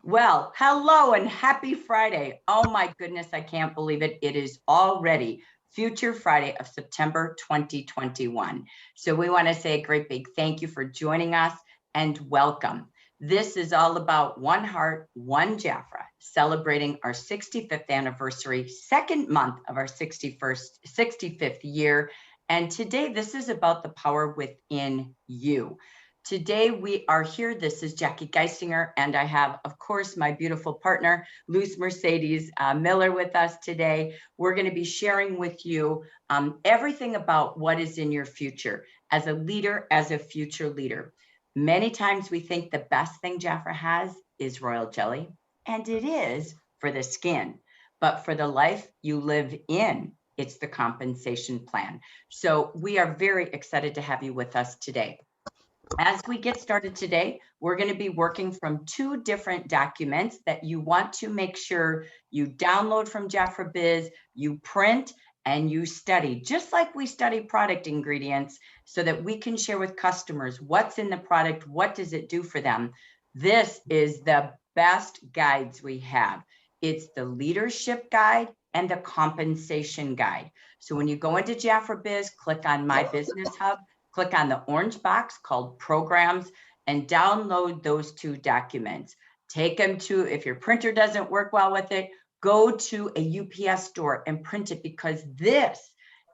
Well, hello and happy Friday. Oh my goodness, I can't believe it. It is already Future Friday of September 2021. So we want to say a great big thank you for joining us and welcome. This is all about One Heart, One JAFRA, celebrating our 65th anniversary, second month of our 65th year. And today, this is about the power within you. Today we are here. This is Jackie Geisinger, and I have, of course, my beautiful partner, Luz Mercedes Miller with us today. We're going to be sharing with you everything about what is in your future as a leader, as a future leader. Many times we think the best thing JAFRA has is royal jelly, and it is for the skin. But for the life you live in, it's the compensation plan. So we are very excited to have you with us today. As we get started today, we're going to be working from two different documents that you want to make sure you download from JAFRA Biz, you print, and you study, just like we study product ingredients, so that we can share with customers what's in the product, what does it do for them. This is the best guides we have. It's the leadership guide and the compensation guide. So when you go into JAFRA Biz, click on My Business Hub, click on the orange box called Programs and download those two documents. Take them to, if your printer doesn't work well with it, go to a UPS store and print it, because this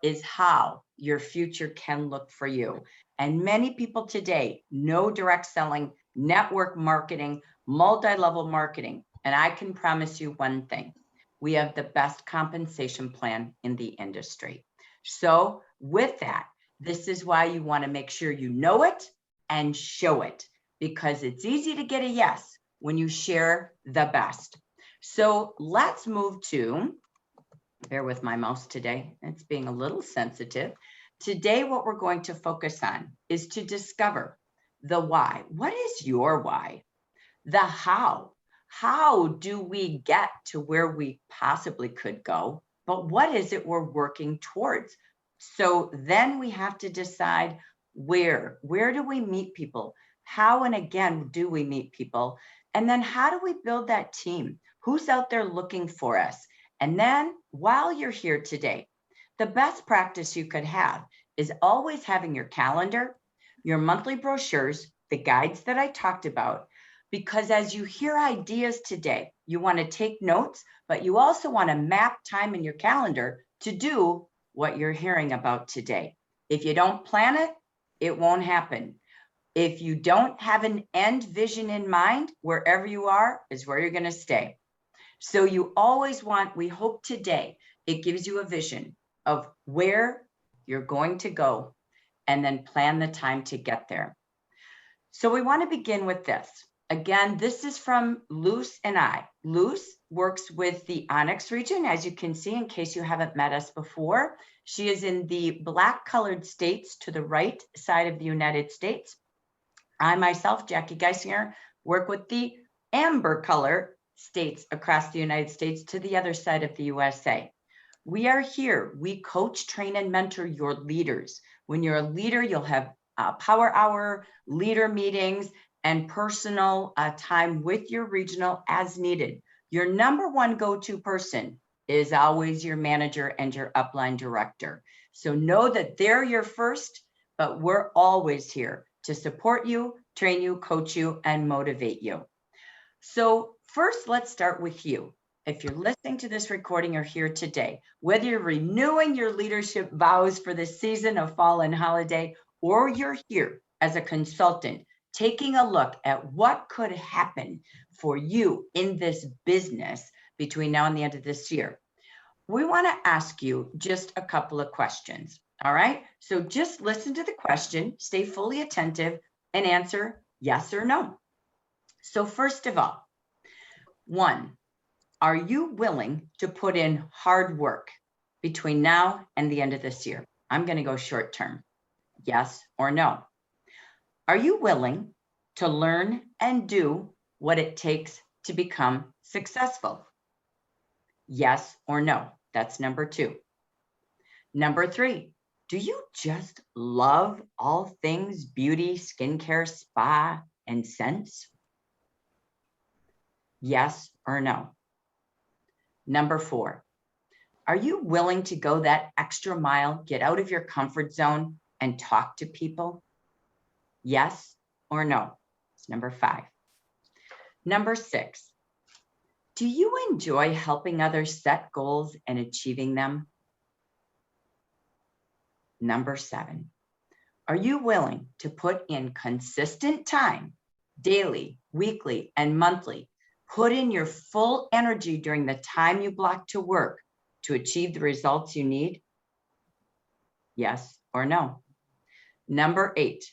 is how your future can look for you. And many people today know direct selling, network marketing, multi-level marketing. And I can promise you one thing, we have the best compensation plan in the industry. So with that, this is why you want to make sure you know it and show it, because it's easy to get a yes when you share the best. So let's move to, bear with my mouse today, it's being a little sensitive. Today, what we're going to focus on is to discover the why. What is your why? The how. How do we get to where we possibly could go? But what is it we're working towards? So then we have to decide where do we meet people? How and again do we meet people? And then how do we build that team? Who's out there looking for us? And then while you're here today, the best practice you could have is always having your calendar, your monthly brochures, the guides that I talked about, because as you hear ideas today, you want to take notes, but you also want to map time in your calendar to do what you're hearing about today. If you don't plan it, it won't happen. If you don't have an end vision in mind, wherever you are is where you're going to stay. So you always want, we hope today, it gives you a vision of where you're going to go and then plan the time to get there. So we want to begin with this. Again, this is from Luz and I. Luz works with the Onyx region, as you can see, in case you haven't met us before. She is in the black colored states to the right side of the United States. I myself, Jackie Geisinger, work with the amber color states across the United States to the other side of the USA. We are here. We coach, train, and mentor your leaders. When you're a leader, you'll have power hour, leader meetings, and personal time with your regional as needed. Your number one go-to person is always your manager and your upline director. So know that they're your first, but we're always here to support you, train you, coach you, and motivate you. So first, let's start with you. If you're listening to this recording or here today, whether you're renewing your leadership vows for the season of fall and holiday, or you're here as a consultant, taking a look at what could happen for you in this business between now and the end of this year, we want to ask you just a couple of questions. All right. So just listen to the question, stay fully attentive, and answer yes or no. So first of all, one, are you willing to put in hard work between now and the end of this year? I'm going to go short term. Yes or no? Are you willing to learn and do what it takes to become successful? Yes or no? That's number two. Number three, do you just love all things beauty, skincare, spa, and scents? Yes or no? Number 4, are you willing to go that extra mile, get out of your comfort zone and talk to people? Yes or no? It's number 5. Number 6, do you enjoy helping others set goals and achieving them? Number 7, are you willing to put in consistent time, daily, weekly, and monthly? Put in your full energy during the time you block to work to achieve the results you need? Yes or no? Number 8,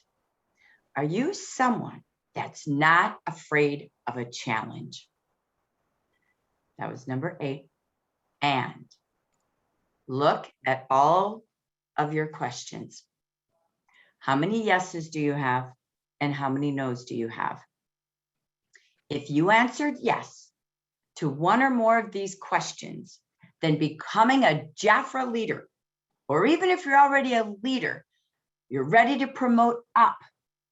are you someone that's not afraid of a challenge? That was number 8. And look at all of your questions. How many yeses do you have and how many nos do you have? If you answered yes to one or more of these questions, then becoming a JAFRA leader, or even if you're already a leader, you're ready to promote up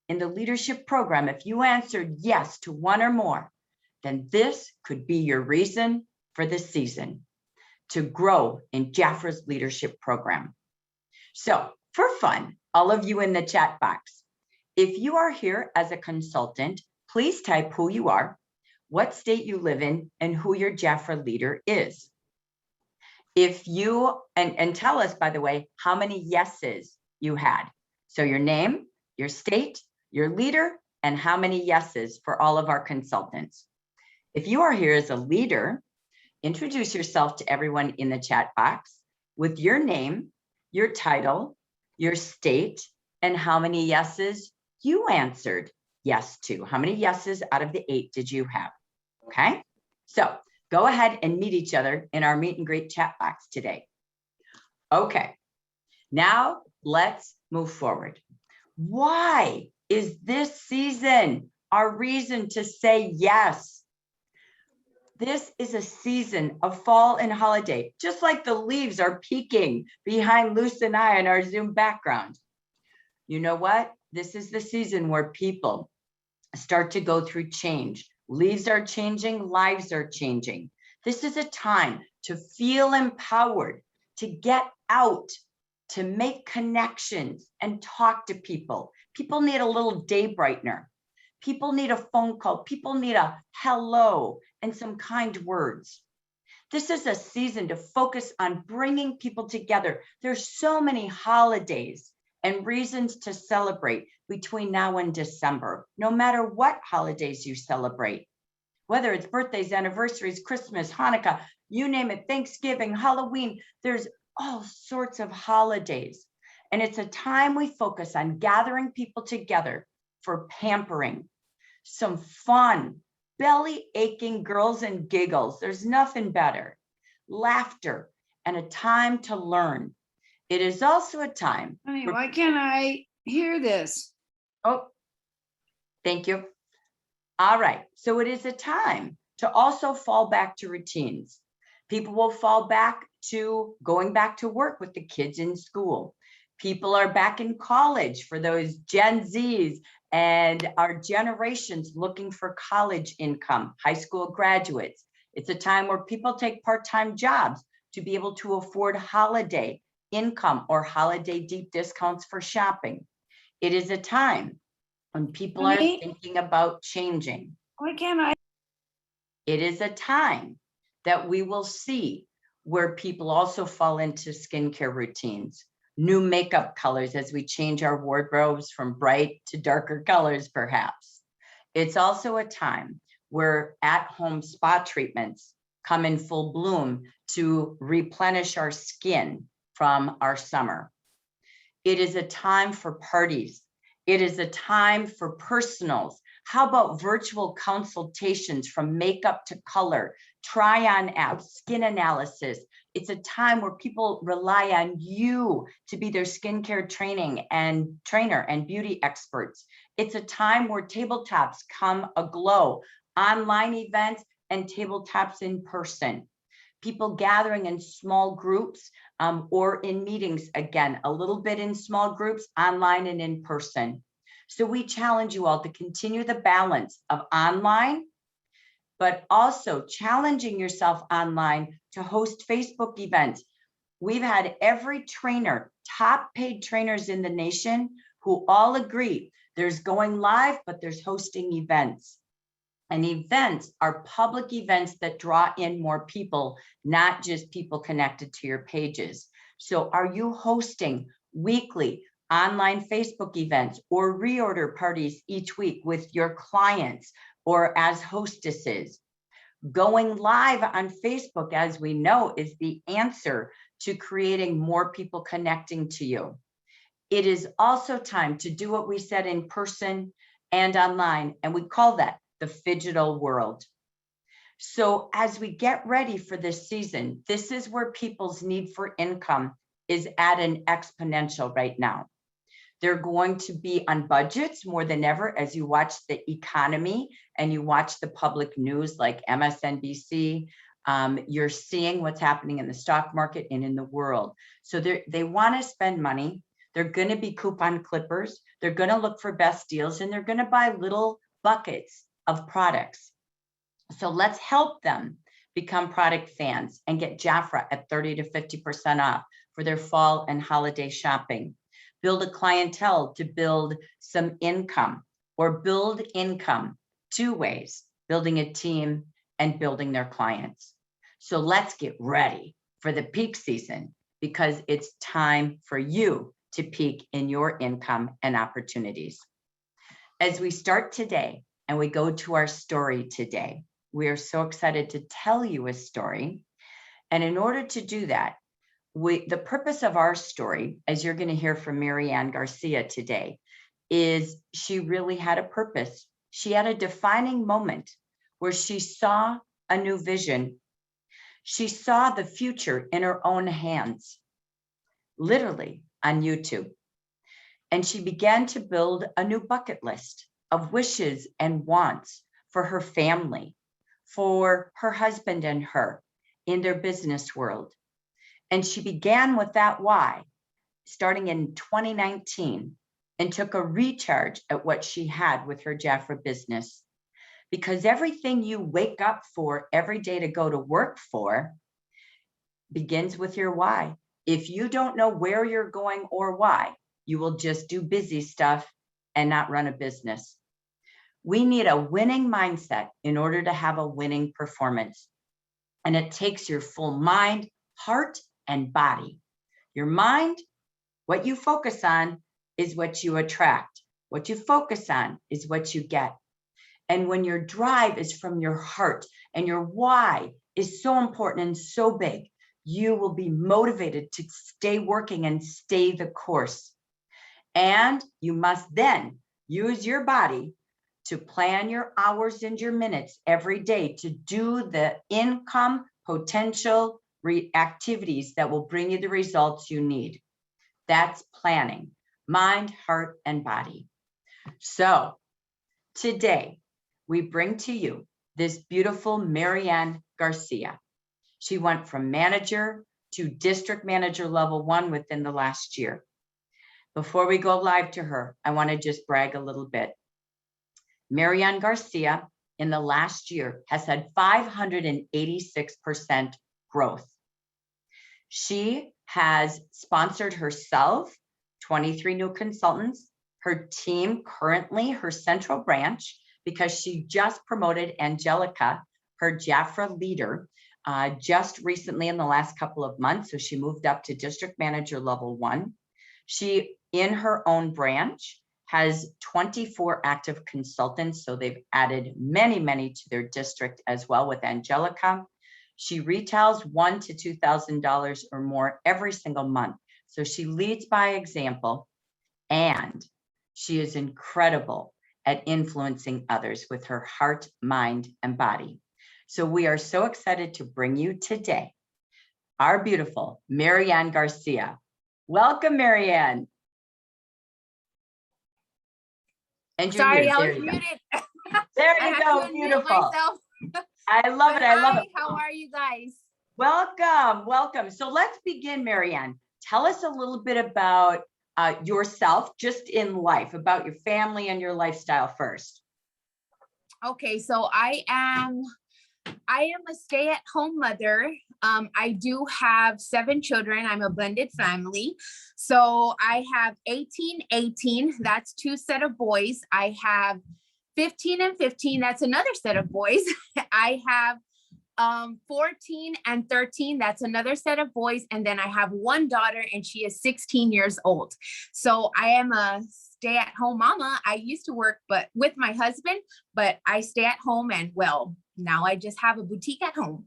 in the leadership program. If you answered yes to one or more, then this could be your reason for this season to grow in JAFRA's leadership program. So for fun, all of you in the chat box, if you are here as a consultant, please type who you are, what state you live in, and who your JAFRA leader is. If you, and tell us, by the way, how many yeses you had. So your name, your state, your leader, and how many yeses for all of our consultants. If you are here as a leader, introduce yourself to everyone in the chat box with your name, your title, your state, and how many yeses you answered yes to. How many yeses out of the 8 did you have? Okay, so go ahead and meet each other in our meet and greet chat box today. Okay, now let's move forward. Why is this season our reason to say yes? This is a season of fall and holiday, just like the leaves are peeking behind Luce and I in our Zoom background. You know what? This is the season where people start to go through change. Leaves are changing, lives are changing. This is a time to feel empowered, to get out, to make connections and talk to people. People need a little day brightener. People need a phone call. People need a hello and some kind words. This is a season to focus on bringing people together. There's so many holidays and reasons to celebrate between now and December, no matter what holidays you celebrate, whether it's birthdays, anniversaries, Christmas, Hanukkah, you name it, Thanksgiving, Halloween, there's all sorts of holidays. And it's a time we focus on gathering people together for pampering, some fun, belly aching girls and giggles. There's nothing better. Laughter and a time to learn. It is also a time. Honey, why can't I hear this? Oh, thank you. All right. So it is a time to also fall back to routines. People will fall back to going back to work with the kids in school. People are back in college for those Gen Zs and our generations looking for college income, high school graduates. It's a time where people take part-time jobs to be able to afford holiday income or holiday deep discounts for shopping. It is a time when people are thinking about changing. Why can't I? It is a time that we will see where people also fall into skincare routines, new makeup colors as we change our wardrobes from bright to darker colors, perhaps. It's also a time where at-home spa treatments come in full bloom to replenish our skin from our summer. It is a time for parties. It is a time for personals. How about virtual consultations from makeup to color, try-on apps, skin analysis? It's a time where people rely on you to be their skincare trainer and beauty experts. It's a time where tabletops come aglow, online events and tabletops in person. People gathering in small groups or in meetings, again, a little bit in small groups, online and in person. So we challenge you all to continue the balance of online but also challenging yourself online to host Facebook events. We've had every trainer, top paid trainers in the nation, who all agree there's going live, but there's hosting events. And events are public events that draw in more people, not just people connected to your pages. So are you hosting weekly online Facebook events or reorder parties each week with your clients or as hostesses? Going live on Facebook, as we know, is the answer to creating more people connecting to you. It is also time to do what we said in person and online, and we call that the phygital world. So as we get ready for this season, this is where people's need for income is at an exponential right now. They're going to be on budgets more than ever as you watch the economy and you watch the public news like MSNBC. You're seeing what's happening in the stock market and in the world. So they want to spend money. They're going to be coupon clippers. They're going to look for best deals, and they're going to buy little buckets of products. So let's help them become product fans and get JAFRA at 30 to 50% off for their fall and holiday shopping. Build a clientele to build some income, or build income two ways: building a team and building their clients. So let's get ready for the peak season, because it's time for you to peak in your income and opportunities. As we start today and we go to our story today, we are so excited to tell you a story. And in order to do that, the purpose of our story, as you're going to hear from Maryann Garcia today, is she really had a purpose. She had a defining moment where she saw a new vision. She saw the future in her own hands, literally on YouTube. And she began to build a new bucket list of wishes and wants for her family, for her husband and her in their business world. And she began with that why, starting in 2019, and took a recharge at what she had with her JAFRA business. Because everything you wake up for every day to go to work for begins with your why. If you don't know where you're going or why, you will just do busy stuff and not run a business. We need a winning mindset in order to have a winning performance. And it takes your full mind, heart, and body. Your mind, what you focus on is what you attract. What you focus on is what you get. And when your drive is from your heart and your why is so important and so big, you will be motivated to stay working and stay the course. And you must then use your body to plan your hours and your minutes every day to do the income potential activities that will bring you the results you need. That's planning, mind, heart, and body. So today we bring to you this beautiful Maryann Garcia. She went from manager to district manager level 1 within the last year. Before we go live to her, I want to just brag a little bit. Maryann Garcia in the last year has had 586% growth. She has sponsored herself 23 new consultants, her team currently, her central branch, because she just promoted Angelica, her JAFRA leader, just recently in the last couple of months. So she moved up to district manager level 1. She, in her own branch, has 24 active consultants. So they've added many, many to their district as well with Angelica. She retails $1,000 to $2,000 or more every single month. So she leads by example, and she is incredible at influencing others with her heart, mind, and body. So we are so excited to bring you today our beautiful Maryann Garcia. Welcome, Maryann. And you're Sorry, here. I There was you go. muted. There I you had go. to unmute Beautiful. myself. I love it. I love Hi, it. how are you guys? Welcome. Welcome. So let's begin, Maryann. Tell us a little bit about yourself, just in life, about your family and your lifestyle first. Okay, so I am I am a stay-at-home mother. I do have 7 children. I'm a blended family. So I have 18, 18. That's 2 set of boys. I have 15 and 15. That's another set of boys. I have 14 and 13. That's another set of boys. And then I have 1 daughter and she is 16 years old. So I am a stay-at-home mama. I used to work with my husband, but I stay at home, and well, now I just have a boutique at home.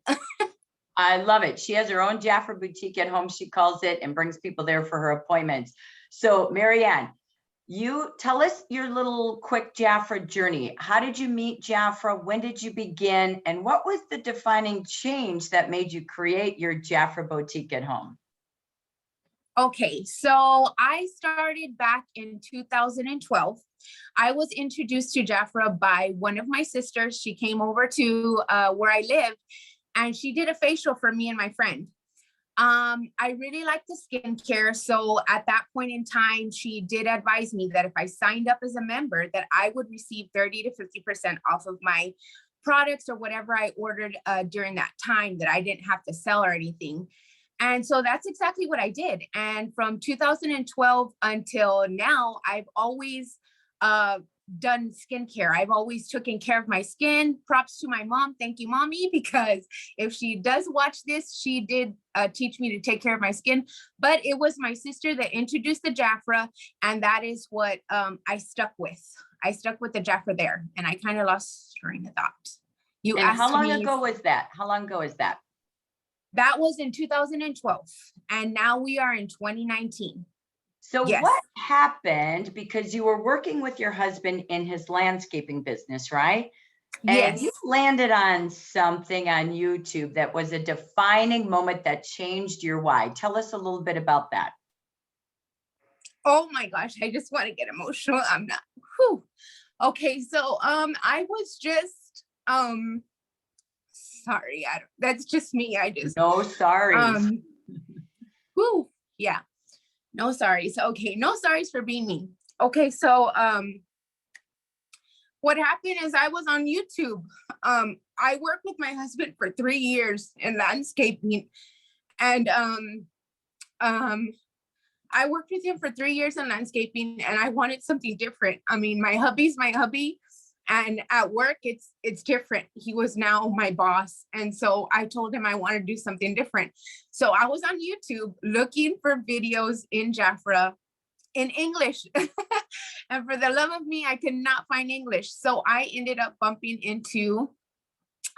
I love it. She has her own JAFRA boutique at home, she calls it, and brings people there for her appointments. So Maryann, you tell us your little quick JAFRA journey. How did you meet JAFRA? When did you begin? And what was the defining change that made you create your JAFRA boutique at home? Okay, so I started back in 2012. I was introduced to JAFRA by one of my sisters. She came over to where I live, and she did a facial for me and my friend. I really like the skincare. So at that point in time, she did advise me that if I signed up as a member, that I would receive 30 to 50% off of my products or whatever I ordered during that time, that I didn't have to sell or anything. And so that's exactly what I did. And from 2012 until now, I've always done skincare. I've always taken care of my skin. Props to my mom. Thank you, mommy, because if she does watch this, she did teach me to take care of my skin. But it was my sister that introduced the JAFRA, and that is what I stuck with. I stuck with the JAFRA there, and I kind of lost train of thought. You And asked how long me, ago was that? How long ago is that? that was in 2012, and now we are in 2019. So Yes. what happened? Because you were working with your husband in his landscaping business, right? And Yes. you landed on something on YouTube that was a defining moment that changed your why. Tell us a little bit about that. Oh my gosh, I just want to get emotional. I'm not. Whew. Okay, so I was just sorry. That's just me. I just No sorries. whew, yeah. No sorries. Okay, no sorries for being me. Okay, so what happened is I was on YouTube. I worked with my husband for 3 years in landscaping, and I worked with him for 3 years in landscaping, and I wanted something different. I mean, my hubby's my hubby, and at work it's different. He was now my boss, and so I told him I want to do something different. So I was on YouTube looking for videos in JAFRA in English. And for the love of me, I could not find English. So I ended up bumping into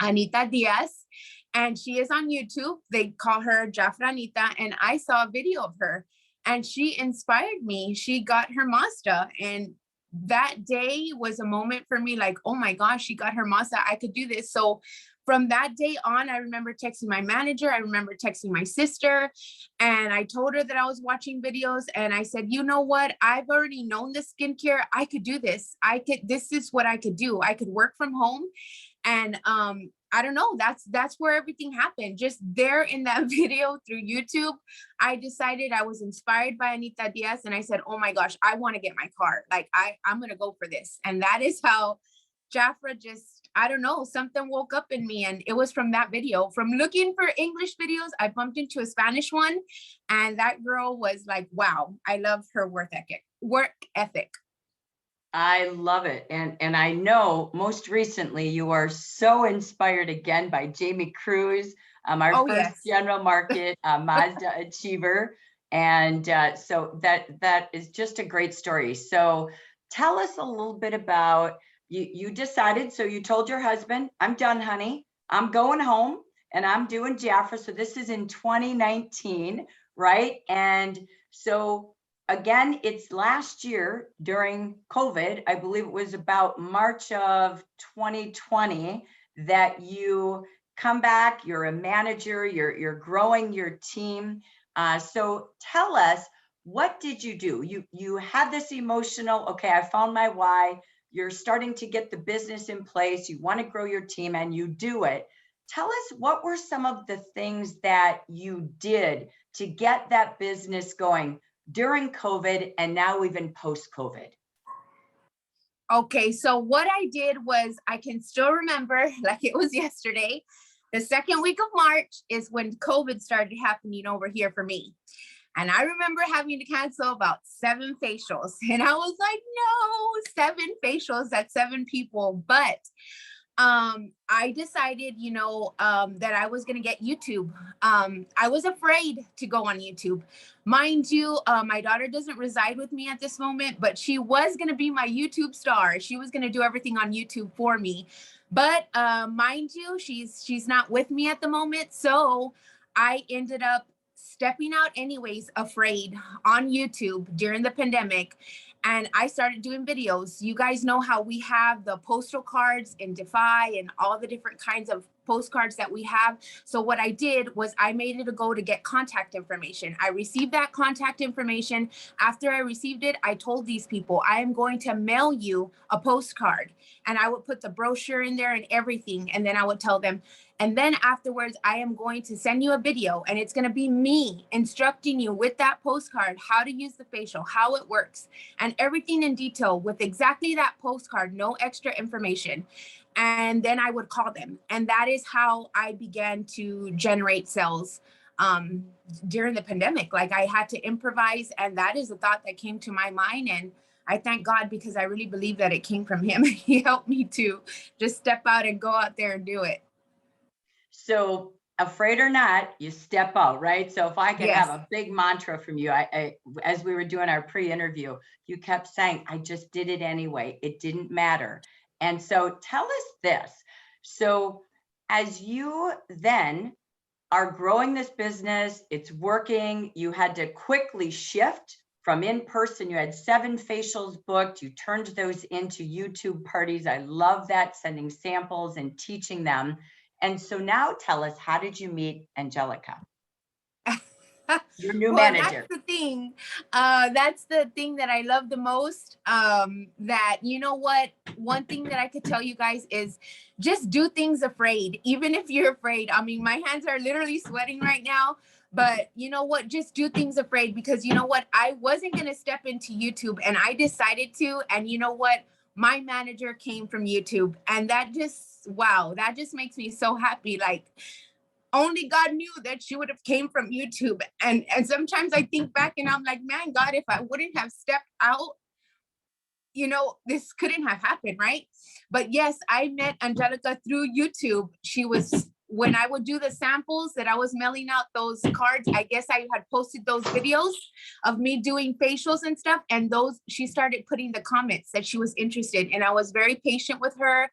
Anita Diaz, and she is on YouTube. They call her JAFRA Anita, and I saw a video of her, and she inspired me. She got her Mazda, and that day was a moment for me, like, oh my gosh, she got her Mazda, I could do this. So from that day on, I remember texting my manager, I remember texting my sister, and I told her that I was watching videos, and I said, you know what, I've already known the skincare, I could do this. This is what I could do. I could work from home. And I don't know, that's where everything happened. Just there in that video through YouTube, I decided, I was inspired by Anita Diaz, and I said, oh my gosh, I want to get my car. Like I'm going to go for this. And that is how JAFRA just, I don't know, something woke up in me. And it was from that video. From looking for English videos, I bumped into a Spanish one, and that girl was like, wow, I love her work ethic. I love it. And I know most recently you are so inspired again by Jamie Cruz, our first Yes. general market Mazda achiever. And so that is just a great story. So tell us a little bit about, you decided, so you told your husband, I'm done, honey. I'm going home and I'm doing JAFRA. So this is in 2019, right? And so again, it's last year during COVID, I believe it was about March of 2020, that you come back, you're a manager, you're growing your team. So tell us, what did you do? You had this emotional, okay, I found my why, you're starting to get the business in place, you want to grow your team, and you do it. Tell us, what were some of the things that you did to get that business going during COVID and now even post-COVID? Okay, so what I did was, I can still remember like it was yesterday. The second week of March is when COVID started happening over here for me. And I remember having to cancel about 7 facials. And I was like, no, 7 facials, that's 7 people. But I decided, that I was going to get YouTube. I was afraid to go on YouTube. Mind you, my daughter doesn't reside with me at this moment, but she was going to be my YouTube star. She was going to do everything on YouTube for me. But mind you, she's not with me at the moment. So I ended up stepping out anyways, afraid, on YouTube during the pandemic. And I started doing videos. You guys know how we have the postal cards in Defy and all the different kinds of postcards that we have. So what I did was I made it a go to get contact information. I received that contact information. After I received it, I told these people, I am going to mail you a postcard. And I would put the brochure in there and everything. And then I would tell them, and then afterwards, I am going to send you a video, and it's going to be me instructing you with that postcard how to use the facial, how it works, and everything in detail with exactly that postcard, no extra information. And then I would call them. And that is how I began to generate sales during the pandemic. Like, I had to improvise, and that is a thought that came to my mind. And I thank God, because I really believe that it came from him. He helped me to just step out and go out there and do it. So afraid or not, you step out, right? So if I could Yes. have a big mantra from you, I as we were doing our pre-interview, you kept saying, I just did it anyway. It didn't matter. And so tell us this. So as you then are growing this business, it's working, you had to quickly shift from in-person. You had 7 facials booked. You turned those into YouTube parties. I love that, sending samples and teaching them. And so now tell us, how did you meet Angelica, your new Well, manager? that's the thing. That's the thing that I love the most. That, you know what? One thing that I could tell you guys is just do things afraid, even if you're afraid. I mean, my hands are literally sweating right now. But you know what? Just do things afraid, because you know what? I wasn't going to step into YouTube, and I decided to. And you know what? My manager came from YouTube, and that just, wow, that just makes me so happy. Like, only God knew that she would have came from YouTube. And sometimes I think back and I'm like, man, God, if I wouldn't have stepped out, this couldn't have happened, right? But yes, I met Angelica through YouTube. She was, when I would do the samples that I was mailing out those cards, I guess I had posted those videos of me doing facials and stuff. And she started putting the comments that she was interested. And I was very patient with her.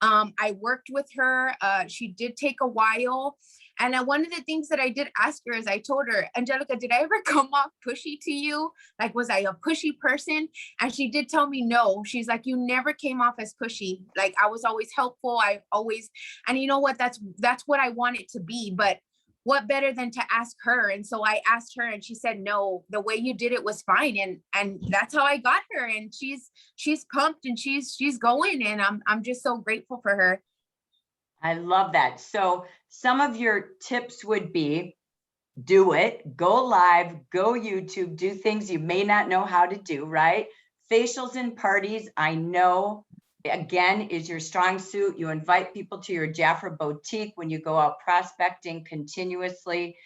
I worked with her. She did take a while. And one of the things that I did ask her is, I told her, Angelica, did I ever come off pushy to you? Like, was I a pushy person? And she did tell me no. She's like, you never came off as pushy. Like, I was always helpful. And you know what? That's what I wanted to be. But what better than to ask her? And so I asked her, and she said, no, the way you did it was fine. And that's how I got her. And she's pumped, and she's going. And I'm just so grateful for her. I love that. So some of your tips would be, do it, go live, go YouTube, do things you may not know how to do, right? Facials and parties, I know, again, is your strong suit. You invite people to your JAFRA boutique when you go out prospecting continuously.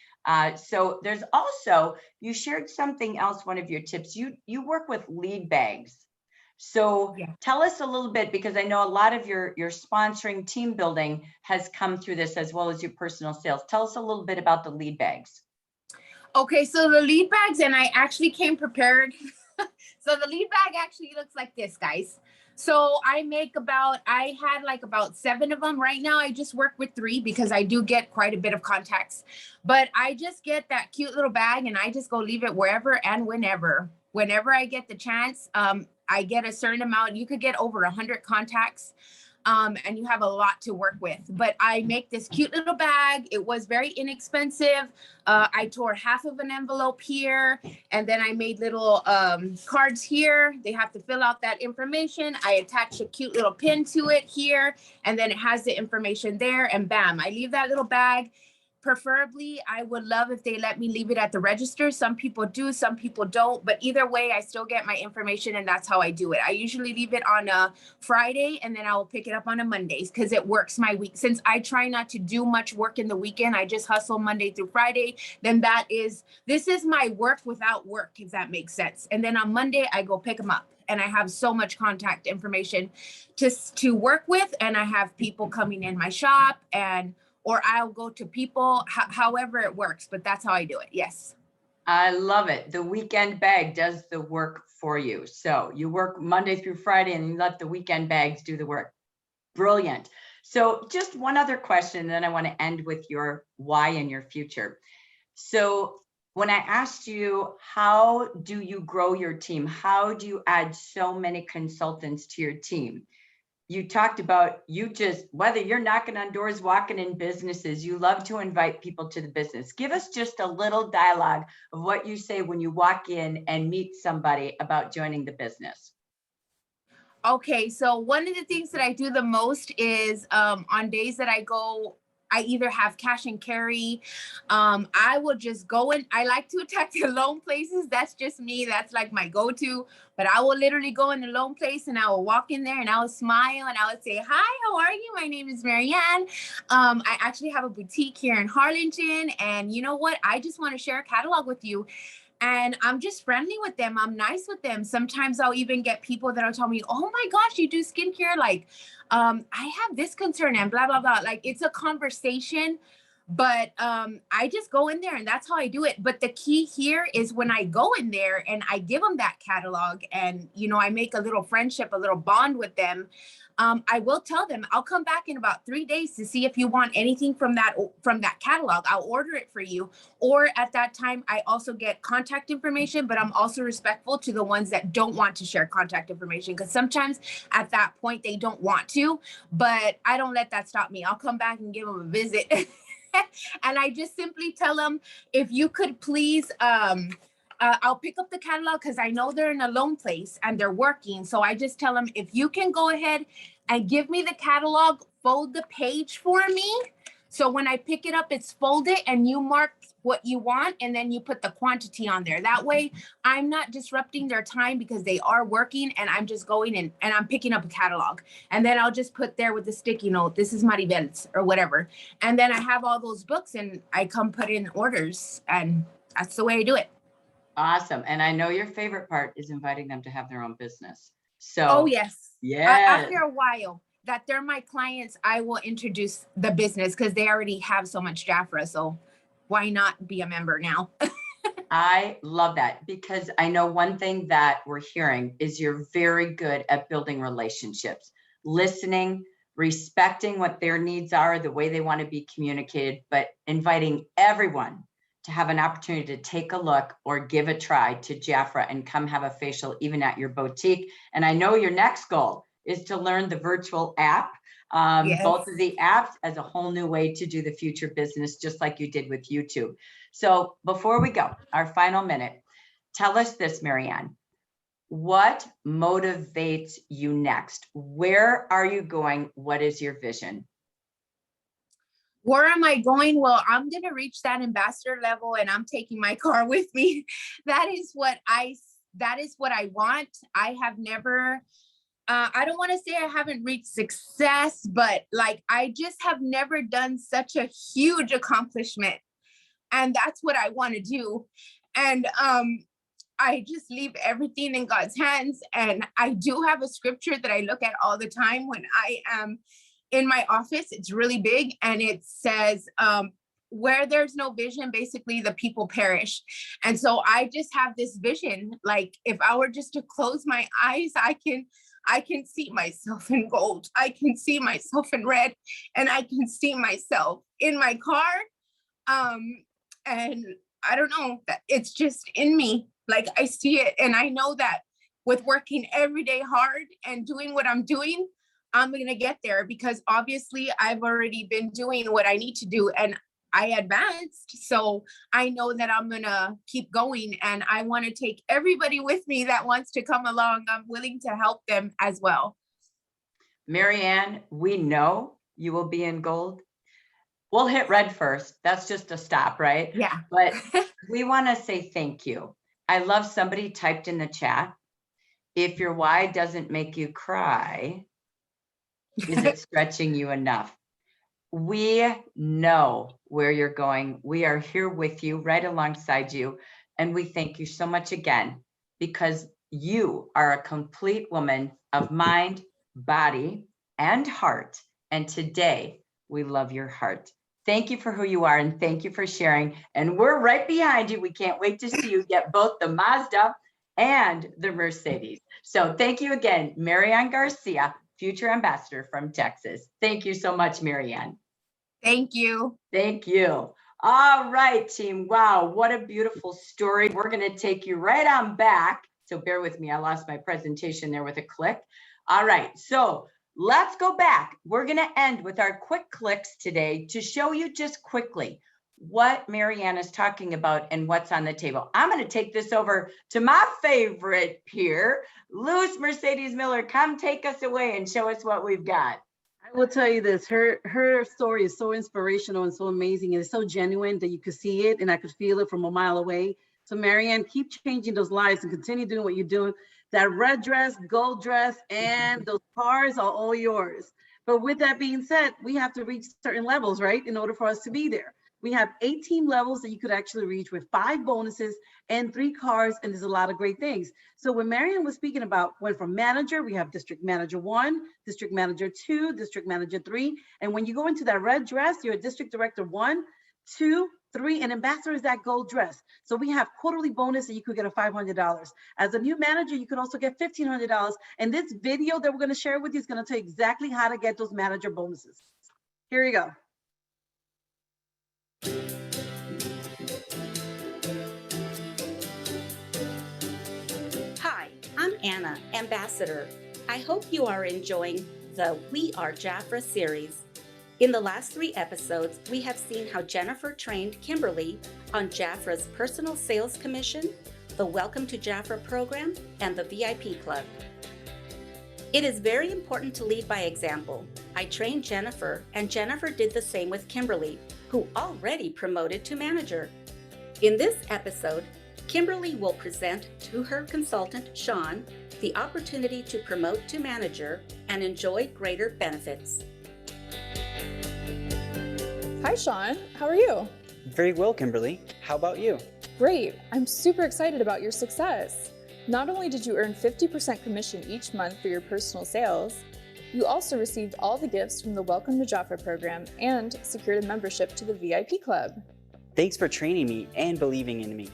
So there's also, you shared something else, one of your tips, you work with lead bags. So Yeah. Tell us a little bit, because I know a lot of your sponsoring team building has come through this, as well as your personal sales. Tell us a little bit about the lead bags. Okay, so the lead bags, and I actually came prepared. So the lead bag actually looks like this, guys. So I had like about 7 of them. Right now I just work with 3 because I do get quite a bit of contacts. But I just get that cute little bag, and I just go leave it wherever and whenever I get the chance. I get a certain amount. You could get over 100 contacts. And you have a lot to work with. But I make this cute little bag. It was very inexpensive. I tore half of an envelope here, and then I made little cards here. They have to fill out that information. I attach a cute little pin to it here, and then it has the information there, and bam, I leave that little bag. Preferably, I would love if they let me leave it at the register. Some people do, some people don't, but either way, I still get my information, and that's how I do it. I usually leave it on a Friday, and then I will pick it up on a Mondays because it works my week. Since I try not to do much work in the weekend, I just hustle Monday through Friday. Then this is my work without work, if that makes sense. And then on Monday, I go pick them up. And I have so much contact information to work with, and I have people coming in my shop, or I'll go to people, however it works, but that's how I do it. Yes. I love it. The weekend bag does the work for you. So you work Monday through Friday and you let the weekend bags do the work. Brilliant. So just one other question, then I want to end with your why and your future. So when I asked you, how do you grow your team? How do you add so many consultants to your team? You talked about whether you're knocking on doors, walking in businesses, you love to invite people to the business. Give us just a little dialogue of what you say when you walk in and meet somebody about joining the business. Okay, so one of the things that I do the most is on days that I either have cash and carry. I will just go in. I like to attack the loan places. That's just me. That's like my go-to. But I will literally go in the loan place and I will walk in there and I will smile and I would say, "Hi, how are you? My name is Maryann. I actually have a boutique here in Harlingen. And you know what? I just want to share a catalog with you." And I'm just friendly with them. I'm nice with them. Sometimes I'll even get people that'll tell me, "Oh my gosh, you do skincare? Like, I have this concern," and blah, blah, blah. Like, it's a conversation, but I just go in there and that's how I do it. But the key here is when I go in there and I give them that catalog and, I make a little friendship, a little bond with them. I will tell them I'll come back in about 3 days to see if you want anything from that catalog. I'll order it for you. Or at that time, I also get contact information, but I'm also respectful to the ones that don't want to share contact information, because sometimes at that point they don't want to, but I don't let that stop me. I'll come back and give them a visit. And I just simply tell them, if you could please, I'll pick up the catalog because I know they're in a loan place and they're working. So I just tell them, if you can go ahead and give me the catalog, fold the page for me. So when I pick it up, it's folded and you mark what you want and then you put the quantity on there. That way I'm not disrupting their time because they are working and I'm just going in and I'm picking up a catalog. And then I'll just put there with the sticky note, "This is Maribel's," or whatever. And then I have all those books and I come put in orders, and that's the way I do it. Awesome. And I know your favorite part is inviting them to have their own business. So, Oh, yes. yeah. After a while that they're my clients, I will introduce the business because they already have so much JAFRA. So why not be a member now? I love that, because I know one thing that we're hearing is you're very good at building relationships, listening, respecting what their needs are, the way they want to be communicated, but inviting everyone to have an opportunity to take a look or give a try to JAFRA and come have a facial even at your boutique. And I know your next goal is to learn the virtual app, Yes. both of the apps, as a whole new way to do the future business, just like you did with YouTube. So before we go, our final minute, tell us this, Maryann. What motivates you next? Where are you going? What is your vision? Where am I going? Well, I'm going to reach that ambassador level and I'm taking my car with me. That is what I want. I have never, I don't want to say I haven't reached success, but like, I just have never done such a huge accomplishment. And that's what I want to do. And I just leave everything in God's hands. And I do have a scripture that I look at all the time when I am in my office. It's really big. And it says, where there's no vision, basically the people perish. And so I just have this vision. Like, if I were just to close my eyes, I can see myself in gold. I can see myself in red, and I can see myself in my car. And I don't know, that it's just in me. Like, I see it, and I know that with working every day hard and doing what I'm doing, I'm going to get there, because obviously I've already been doing what I need to do and I advanced. So I know that I'm going to keep going, and I want to take everybody with me that wants to come along. I'm willing to help them as well. Maryann, we know you will be in gold. we'll hit red first. That's just a stop, right? Yeah. But we want to say thank you. I love somebody typed in the chat. If your why doesn't make you cry, is it stretching you enough? We know where you're going. We are here with you, right alongside you. And we thank you so much again, because you are a complete woman of mind, body, and heart. And today, we love your heart. Thank you for who you are, and thank you for sharing. And we're right behind you. We can't wait to see you get both the Mazda and the Mercedes. So thank you again, Maryann Garcia, future ambassador from Texas. Thank you so much, Maryann. Thank you. Thank you. All right, team. Wow, what a beautiful story. We're going to take you right on back. So bear with me. I lost my presentation there with a click. All right, so let's go back. We're going to end with our quick clicks today to show you just quickly what Maryann is talking about and what's on the table. I'm going to take this over to my favorite peer, Luz Mercedes Miller. Come take us away and show us what we've got. I will tell you this, her story is so inspirational and so amazing, and it's so genuine that you could see it and I could feel it from a mile away. So Maryann, keep changing those lives and continue doing what you're doing. That red dress, gold dress, and those cars are all yours. But with that being said, we have to reach certain levels, right? In order for us to be there. We have 18 levels that you could actually reach with 5 bonuses and 3 cars, and there's a lot of great things. So when Maryann was speaking about, went from manager, we have district manager 1, district manager 2, district manager 3, and when you go into that red dress, you're a district director 1, 2, 3, and ambassador is that gold dress. So we have quarterly bonus and you could get a $500. As a new manager, you could also get $1,500. And this video that we're going to share with you is going to tell you exactly how to get those manager bonuses. Here you go. Hi, I'm Anna, Ambassador. I hope you are enjoying the We Are JAFRA series. In the last 3 episodes, we have seen how Jennifer trained Kimberly on JAFRA's Personal Sales Commission, the Welcome to JAFRA program, and the VIP Club. It is very important to lead by example. I trained Jennifer, and Jennifer did the same with Kimberly, who already promoted to manager. In this episode, Kimberly will present to her consultant, Sean, the opportunity to promote to manager and enjoy greater benefits. Hi, Sean. How are you? Very well, Kimberly. How about you? Great. I'm super excited about your success. Not only did you earn 50% commission each month for your personal sales, you also received all the gifts from the Welcome to JAFRA program and secured a membership to the VIP Club. Thanks for training me and believing in me.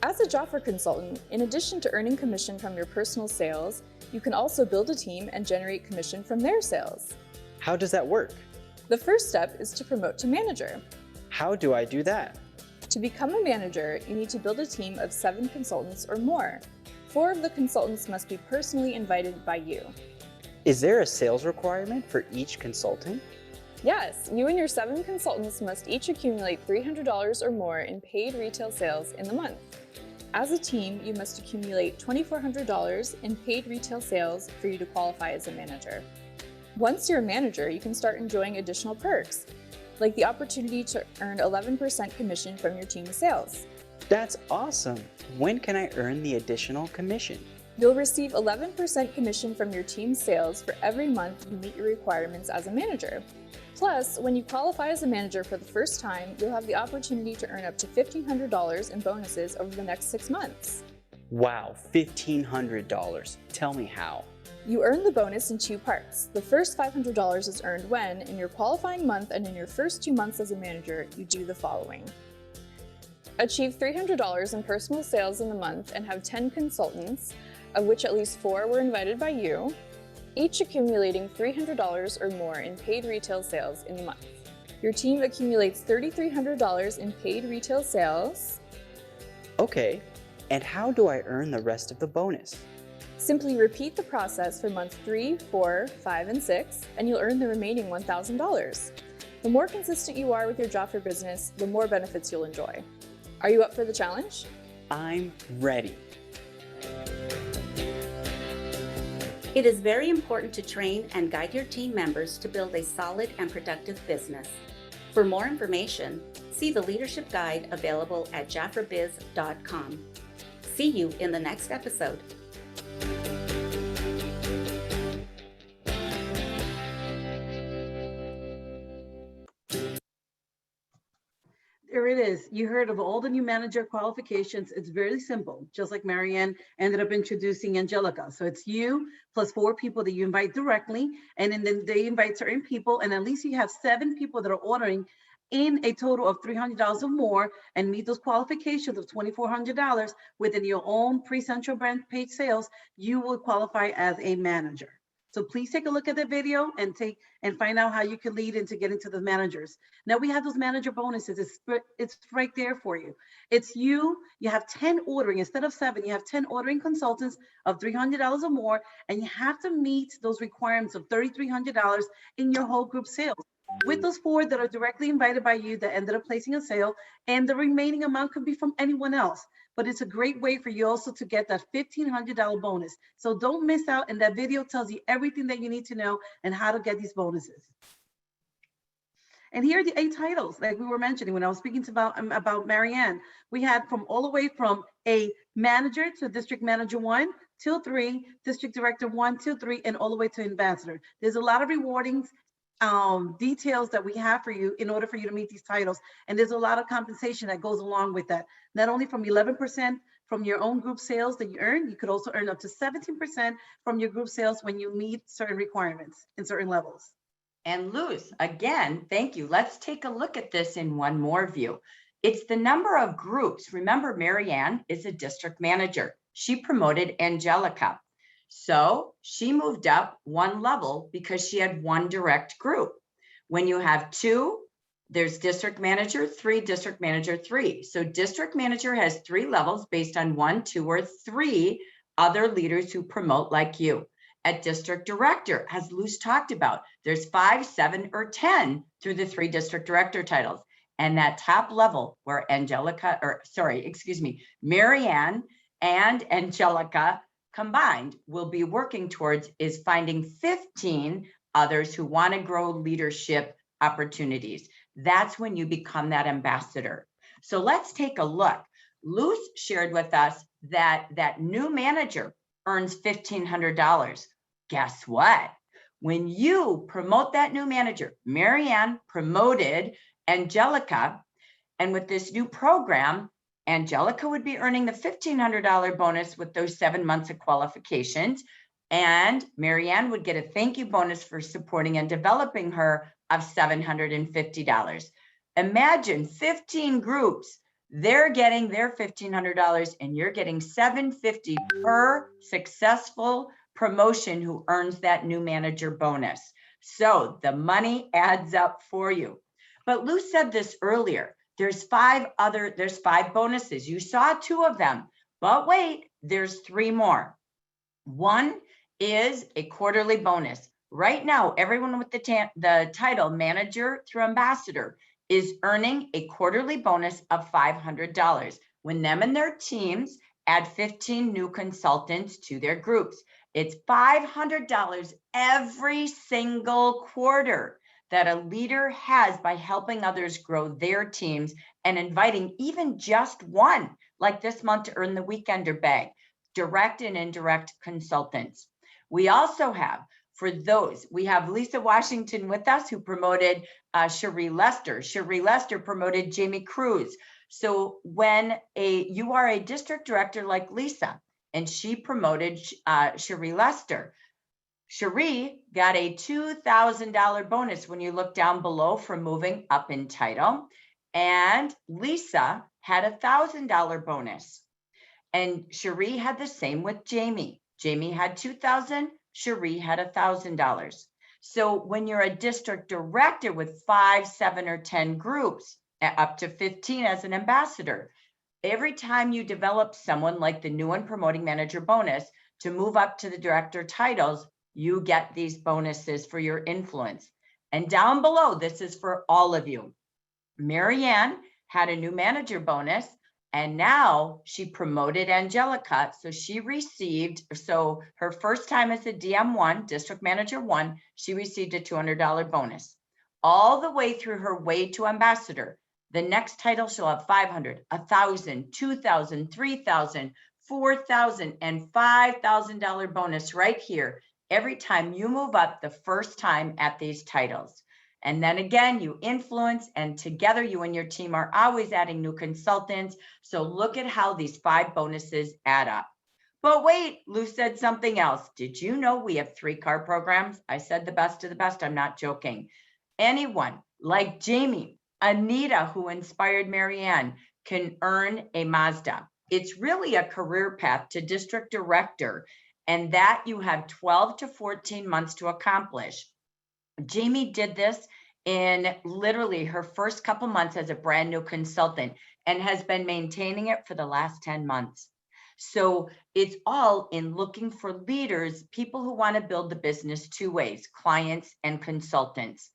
As a JAFRA consultant, in addition to earning commission from your personal sales, you can also build a team and generate commission from their sales. How does that work? The first step is to promote to manager. How do I do that? To become a manager, you need to build a team of 7 consultants or more. 4 of the consultants must be personally invited by you. Is there a sales requirement for each consultant? Yes, you and your 7 consultants must each accumulate $300 or more in paid retail sales in the month. As a team, you must accumulate $2,400 in paid retail sales for you to qualify as a manager. Once you're a manager, you can start enjoying additional perks, like the opportunity to earn 11% commission from your team's sales. That's awesome. When can I earn the additional commission? You'll receive 11% commission from your team's sales for every month you meet your requirements as a manager. Plus, when you qualify as a manager for the first time, you'll have the opportunity to earn up to $1,500 in bonuses over the next 6 months. Wow, $1,500. Tell me how. You earn the bonus in 2 parts. The first $500 is earned when, in your qualifying month and in your first 2 months as a manager, you do the following. Achieve $300 in personal sales in the month and have 10 consultants, of which at least 4 were invited by you, each accumulating $300 or more in paid retail sales in the month. Your team accumulates $3,300 in paid retail sales. Okay, and how do I earn the rest of the bonus? Simply repeat the process for months 3, 4, 5, and 6, and you'll earn the remaining $1,000. The more consistent you are with your JAFRA business, the more benefits you'll enjoy. Are you up for the challenge? I'm ready. It is very important to train and guide your team members to build a solid and productive business. For more information, see the leadership guide available at JAFRABiz.com. See you in the next episode. There it is. You heard of all the new manager qualifications. It's very simple, just like Maryann ended up introducing Angelica. So it's you plus 4 people that you invite directly, and then they invite certain people, and at least you have 7 people that are ordering in a total of $300 or more and meet those qualifications of $2,400 within your own pre-central brand page sales, you will qualify as a manager. So please take a look at the video and find out how you can lead into getting to the managers. Now we have those manager bonuses. It's right there for you. It's you have 10 ordering instead of 7. You have 10 ordering consultants of $300 or more, and you have to meet those requirements of $3,300 in your whole group sales. With those 4 that are directly invited by you that ended up placing a sale, and the remaining amount could be from anyone else. But it's a great way for you also to get that $1,500 bonus. So don't miss out. And that video tells you everything that you need to know and how to get these bonuses. And here are the 8 titles, like we were mentioning when I was speaking about Maryann. We had from all the way from a manager to district manager 1, 2, 3, district director 1, 2, 3, and all the way to ambassador. There's a lot of rewarding details that we have for you in order for you to meet these titles. And there's a lot of compensation that goes along with that. Not only from 11% from your own group sales that you earn, you could also earn up to 17% from your group sales when you meet certain requirements in certain levels. And Luz, again, thank you. Let's take a look at this in one more view. It's the number of groups. Remember, Maryann is a district manager. She promoted Angelica. So she moved up 1 level because she had 1 direct group. When you have 2, there's district manager 3, district manager 3. So district manager has 3 levels based on 1, 2, or 3 other leaders who promote like you. At district director, as Luz talked about, there's 5, 7, or 10 through the 3 district director titles. And that top level where Maryann and Angelica combined will be working towards is finding 15 others who want to grow leadership opportunities. That's when you become that ambassador. So let's take a look. Luz shared with us that new manager earns $1,500. Guess what? When you promote that new manager, Maryann promoted Angelica, and with this new program, Angelica would be earning the $1,500 bonus with those 7 months of qualifications, and Maryann would get a thank you bonus for supporting and developing her of $750. Imagine 15 groups, they're getting their $1,500 and you're getting $750 per successful promotion who earns that new manager bonus. So the money adds up for you. But Lou said this earlier. There's 5 bonuses. You saw 2 of them, but wait, there's 3 more. 1 is a quarterly bonus. Right now, everyone with the title manager through ambassador is earning a quarterly bonus of $500 when them and their teams add 15 new consultants to their groups. It's $500 every single quarter that a leader has by helping others grow their teams and inviting even just 1, like this month, to earn the weekender bag, direct and indirect consultants. We also have, for those, we have Lisa Washington with us who promoted Cherie Lester. Cherie Lester promoted Jamie Cruz. So when you are a district director like Lisa, and she promoted Cherie Lester, Cherie got a $2,000 bonus when you look down below for moving up in title. And Lisa had a $1,000 bonus. And Cherie had the same with Jamie. Jamie had $2,000, Cherie had $1,000. So when you're a district director with 5, 7, or 10 groups, up to 15 as an ambassador, every time you develop someone like the new and promoting manager bonus to move up to the director titles, you get these bonuses for your influence. And down below, this is for all of you. Maryann had a new manager bonus, and now she promoted Angelica. So she received, so her first time as a DM1, district manager 1, she received a $200 bonus. all the way through her way to ambassador. The next title, she'll have 500, 1,000, 2,000, 3,000, 4,000, and $5,000 bonus right here every time you move up the first time at these titles. And then again, you influence, and together you and your team are always adding new consultants. So look at how these 5 bonuses add up. But wait, Lou said something else. Did you know we have 3 car programs? I said the best of the best. I'm not joking. Anyone like Jamie, Anita, who inspired Maryann, can earn a Mazda. It's really a career path to district director, and that you have 12 to 14 months to accomplish. Jamie did this in literally her first couple months as a brand new consultant and has been maintaining it for the last 10 months. So it's all in looking for leaders, people who want to build the business 2 ways, clients and consultants.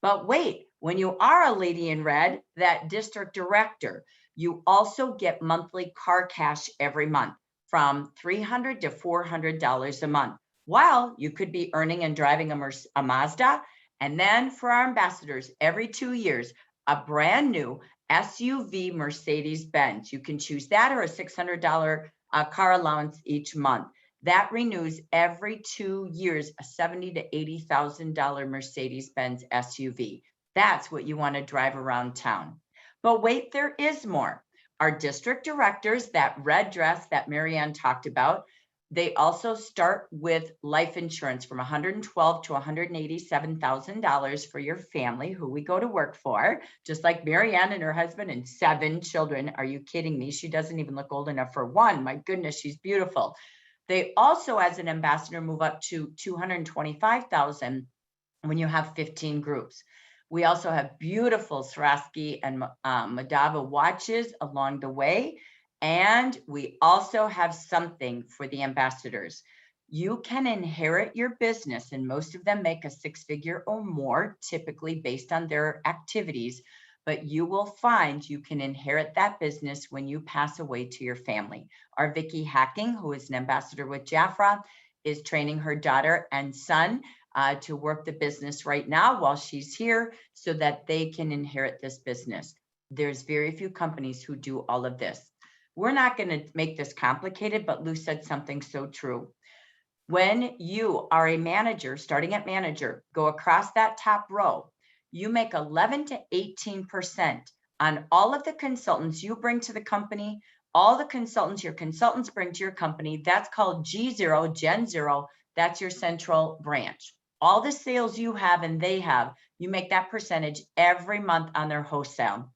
But wait, when you are a lady in red, that district director, you also get monthly car cash every month from $300 to $400 a month, while you could be earning and driving a Mazda. And then for our ambassadors, every 2 years, a brand new SUV Mercedes-Benz. You can choose that or a $600 car allowance each month. That renews every 2 years, a $70,000 to $80,000 Mercedes-Benz SUV. That's what you want to drive around town. But wait, there is more. Our district directors, that red dress that Maryann talked about, they also start with life insurance from $112,000 to $187,000 for your family, who we go to work for, just like Maryann and her husband and 7 children. Are you kidding me? She doesn't even look old enough for 1. My goodness, she's beautiful. They also, as an ambassador, move up to $225,000 when you have 15 groups. We also have beautiful Swarovski and Medava watches along the way. And we also have something for the ambassadors. You can inherit your business, and most of them make a 6-figure or more, typically based on their activities. But you will find you can inherit that business when you pass away to your family. Our Vicky Hacking, who is an ambassador with JAFRA, is training her daughter and son to work the business right now while she's here so that they can inherit this business. There's very few companies who do all of this. We're not going to make this complicated, but Lou said something so true. When you are a manager, starting at manager, go across that top row, you make 11 to 18% on all of the consultants you bring to the company, all the consultants your consultants bring to your company. That's called G0, Gen 0. That's your central branch. All the sales you have and they have, you make that percentage every month on their wholesale.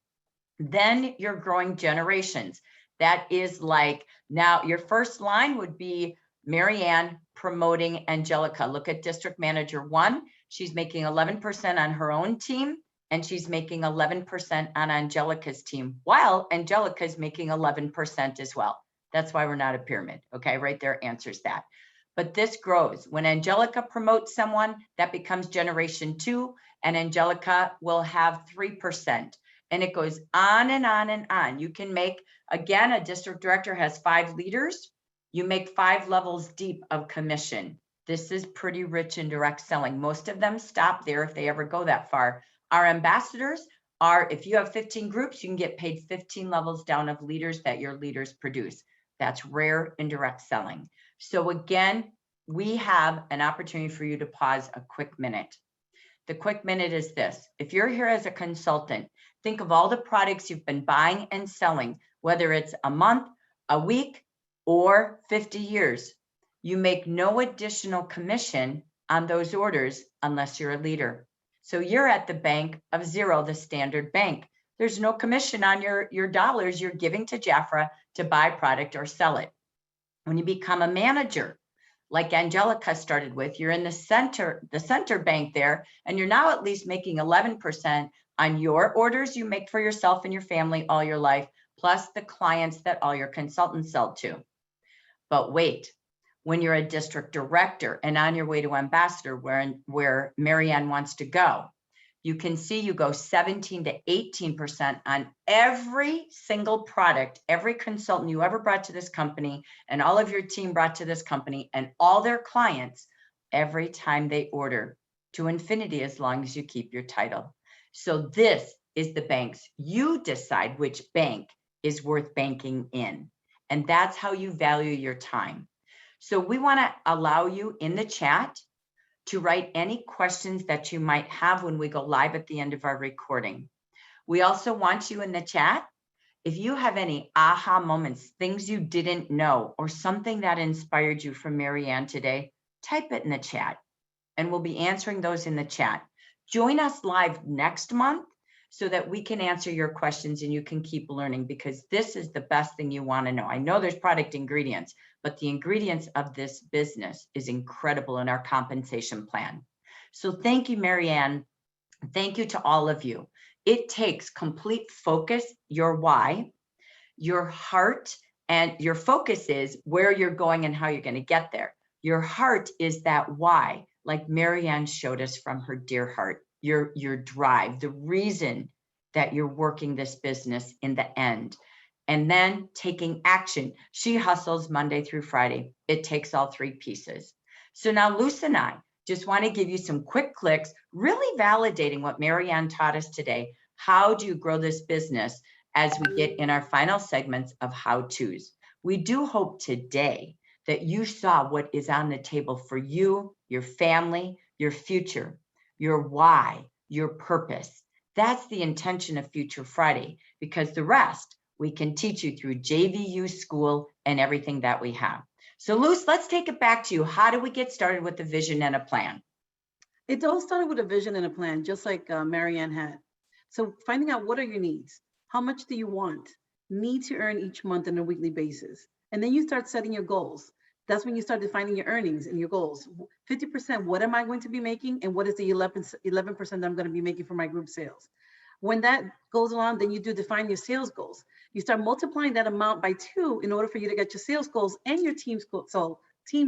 Then you're growing generations. That is like, now your first line would be Maryann promoting Angelica. Look at District Manager 1. She's making 11% on her own team, and she's making 11% on Angelica's team, while Angelica's making 11% as well. That's why we're not a pyramid. Okay, right there answers that. But this grows. When Angelica promotes someone, that becomes generation 2, and Angelica will have 3%. And it goes on and on and on. You can make, again, a district director has 5 leaders. You make 5 levels deep of commission. This is pretty rich in direct selling. Most of them stop there if they ever go that far. Our ambassadors are, if you have 15 groups, you can get paid 15 levels down of leaders that your leaders produce. That's rare in direct selling. So again, we have an opportunity for you to pause a quick minute. The quick minute is this. If you're here as a consultant, think of all the products you've been buying and selling, whether it's a month, a week, or 50 years. You make no additional commission on those orders unless you're a leader. So you're at the bank of 0, the standard bank. There's no commission on your dollars you're giving to JAFRA to buy product or sell it. When you become a manager, like Angelica started with, you're in the center bank there, and you're now at least making 11% on your orders you make for yourself and your family all your life, plus the clients that all your consultants sell to. But wait, when you're a district director and on your way to ambassador, where Maryann wants to go, you can see you go 17 to 18% on every single product, every consultant you ever brought to this company and all of your team brought to this company and all their clients every time they order. to infinity as long as you keep your title. So this is the banks. You decide which bank is worth banking in. And that's how you value your time. So we want to allow you in the chat to write any questions that you might have when we go live at the end of our recording. We also want you in the chat, if you have any aha moments, things you didn't know, or something that inspired you from Maryann today, type it in the chat and we'll be answering those in the chat. Join us live next month so that we can answer your questions and you can keep learning, because this is the best thing you want to know. I know there's product ingredients, but the ingredients of this business is incredible in our compensation plan. So thank you, Maryann. Thank you to all of you. It takes complete focus, your why, your heart, and your focus is where you're going and how you're going to get there. Your heart is that why, like Maryann showed us from her dear heart, your drive, the reason that you're working this business in the end. And then taking action. She hustles Monday through Friday. It takes all three pieces. So now Luce and I just want to give you some quick clicks, really validating what Maryann taught us today. How do you grow this business as we get in our final segments of how-tos? We do hope today that you saw what is on the table for you, your family, your future, your why, your purpose. That's the intention of Future Friday, because the rest we can teach you through JVU school and everything that we have. So Luce, let's take it back to you. How do we get started with a vision and a plan? It all started with a vision and a plan, just like Maryann had. So finding out, what are your needs? How much do you want? Need to earn each month on a weekly basis. And then you start setting your goals. That's when you start defining your earnings and your goals. 50%, what am I going to be making? And what is the 11% that I'm going to be making for my group sales? When that goes along, then you do define your sales goals. You start multiplying that amount by 2 in order for you to get your sales goals and your team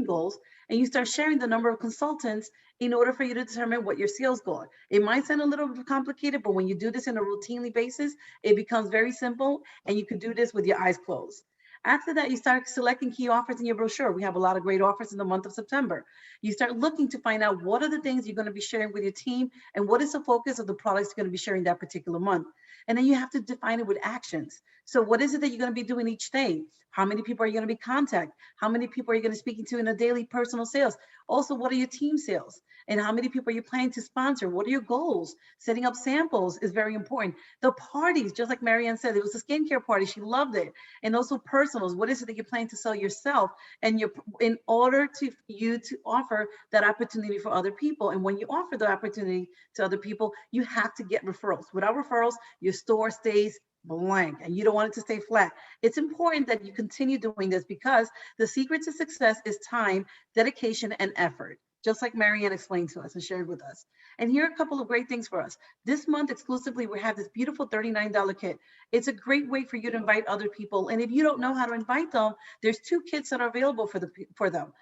goals. And you start sharing the number of consultants in order for you to determine what your sales goal are. It might sound a little bit complicated, but when you do this on a routinely basis, it becomes very simple, and you can do this with your eyes closed. After that, you start selecting key offers in your brochure. We have a lot of great offers in the month of September. You start looking to find out what are the things you're going to be sharing with your team and what is the focus of the products you're going to be sharing that particular month. And then you have to define it with actions. So what is it that you're going to be doing each day? How many people are you going to be contacting? How many people are you going to be speaking to in a daily personal sales? Also, what are your team sales? And how many people are you planning to sponsor? What are your goals? Setting up samples is very important. The parties, just like Maryann said, it was a skincare party. She loved it. And also personals. What is it that you're planning to sell yourself? And you're in order to you to offer that opportunity for other people. And when you offer the opportunity to other people, you have to get referrals. Without referrals, your store stays blank and you don't want it to stay flat. It's important that you continue doing this, because the secret to success is time, dedication, and effort, just like Maryann explained to us and shared with us. And here are a couple of great things for us. This month exclusively, we have this beautiful $39 kit. It's a great way for you to invite other people. And if you don't know how to invite them, there's 2 kits that are available for them.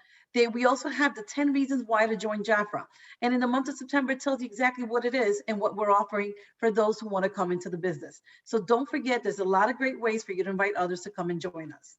We also have the 10 reasons why to join JAFRA. And in the month of September, it tells you exactly what it is and what we're offering for those who want to come into the business. So don't forget, there's a lot of great ways for you to invite others to come and join us.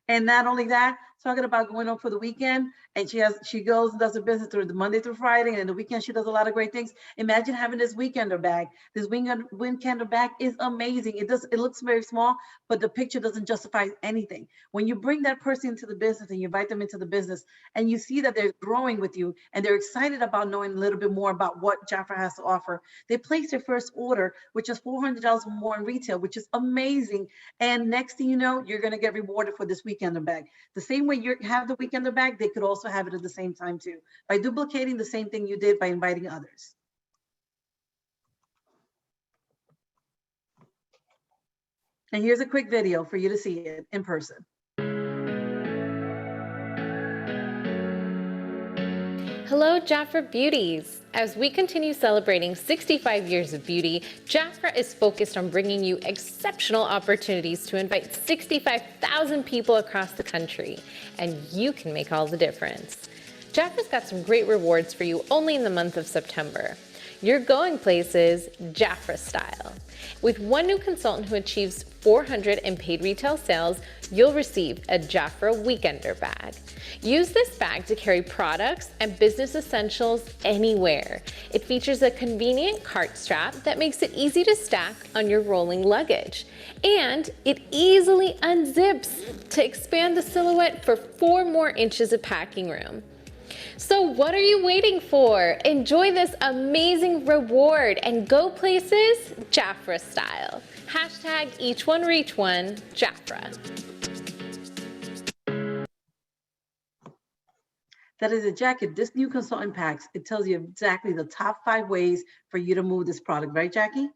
And not only that, talking about going on for the weekend, and she goes and does her business through the Monday through Friday, and the weekend she does a lot of great things. Imagine having this weekender bag. This weekender bag is amazing. It looks very small, but the picture doesn't justify anything. When you bring that person into the business and you invite them into the business, and you see that they're growing with you and they're excited about knowing a little bit more about what JAFRA has to offer, they place their first order, which is $400 or more in retail, which is amazing. And next thing you know, you're going to get rewarded for this weekender bag. The same way you have the weekender bag, they could also have it at the same time too, by duplicating the same thing you did by inviting others. And here's a quick video for you to see it in person. Hello, JAFRA Beauties. As we continue celebrating 65 years of beauty, JAFRA is focused on bringing you exceptional opportunities to invite 65,000 people across the country, and you can make all the difference. JAFRA's got some great rewards for you only in the month of September. You're going places JAFRA style. With one new consultant who achieves 400 in paid retail sales, you'll receive a JAFRA Weekender bag. Use this bag to carry products and business essentials anywhere. It features a convenient cart strap that makes it easy to stack on your rolling luggage. And it easily unzips to expand the silhouette for 4 more inches of packing room. So what are you waiting for? Enjoy this amazing reward and go places JAFRA style. Hashtag each one reach one JAFRA. That is a jacket. This new consultant packs, it tells you exactly the top 5 ways for you to move this product, right, Jackie?